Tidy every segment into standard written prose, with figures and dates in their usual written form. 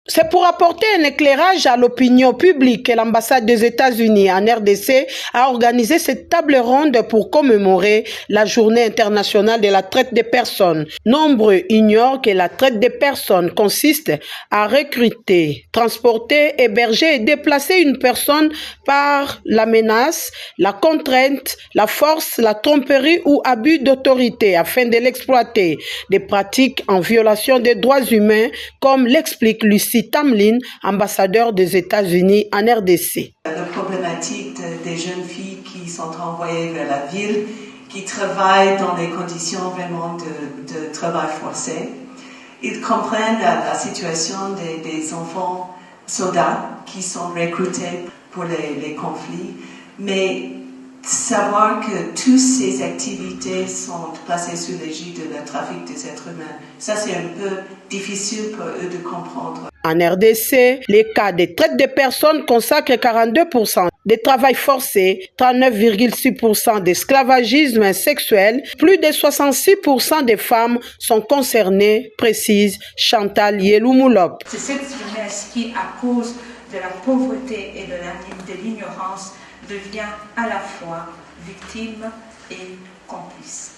C'est pour apporter un éclairage à l'opinion publique que l'ambassade des États-Unis en RDC a organisé cette table ronde pour commémorer la journée internationale de la traite des personnes. Nombreux ignorent que la traite des personnes consiste à recruter, transporter, héberger et déplacer une personne par la menace, la contrainte, la force, la tromperie ou abus d'autorité afin de l'exploiter. Des pratiques en violation des droits humains, comme l'explique Lucie Tamlin, ambassadeur des États-Unis en RDC. La problématique des jeunes filles qui sont envoyées vers la ville, qui travaillent dans des conditions vraiment de travail forcé. Ils comprennent la situation des enfants soldats qui sont recrutés pour les conflits, mais savoir que toutes ces activités sont placées sous l'égide de la trafic des êtres humains, ça c'est un peu difficile pour eux de comprendre. En RDC, les cas de traite des personnes consacrent 42% de travail forcé, 39,6% d'esclavagisme sexuel, plus de 66% des femmes sont concernées, précise Chantal Yelou-Moulop. C'est cette jeunesse qui, à cause de la pauvreté et de l'ignorance, devient à la fois victime et complice.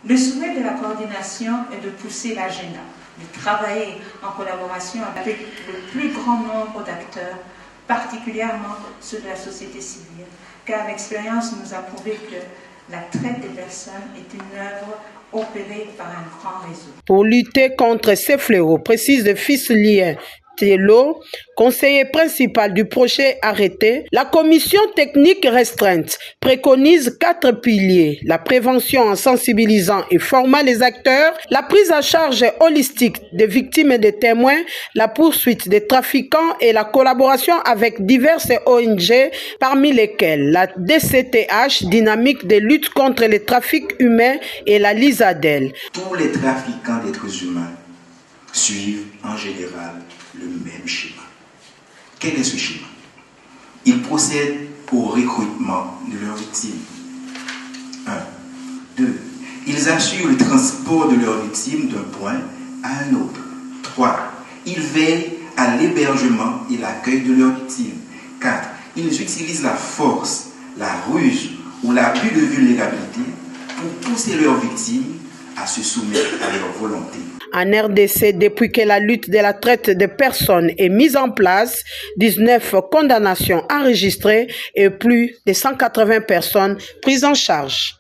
Le souhait de la coordination est de pousser l'agenda, de travailler en collaboration avec le plus grand nombre d'acteurs, particulièrement ceux de la société civile, car l'expérience nous a prouvé que la traite des personnes est une œuvre opérée par un grand réseau. Pour lutter contre ces fléaux, précise le fils Lien Thielot, conseiller principal du projet arrêté, la commission technique restreinte préconise 4 piliers: la prévention en sensibilisant et formant les acteurs, la prise en charge holistique des victimes et des témoins, la poursuite des trafiquants et la collaboration avec diverses ONG, parmi lesquelles la DCTH, Dynamique de lutte contre les trafics humains, et la LISADEL. Tous les trafiquants d'êtres humains suivent en général le même schéma. Quel est ce schéma? Ils procèdent au recrutement de leurs victimes. 1. 2. Ils assurent le transport de leurs victimes d'un point à un autre. 3. Ils veillent à l'hébergement et l'accueil de leurs victimes. 4. Ils utilisent la force, la ruse ou l'abus de vulnérabilité pour pousser leurs victimes à se soumettre à leur volonté. En RDC, depuis que la lutte de la traite de personnes est mise en place, 19 condamnations enregistrées et plus de 180 personnes prises en charge.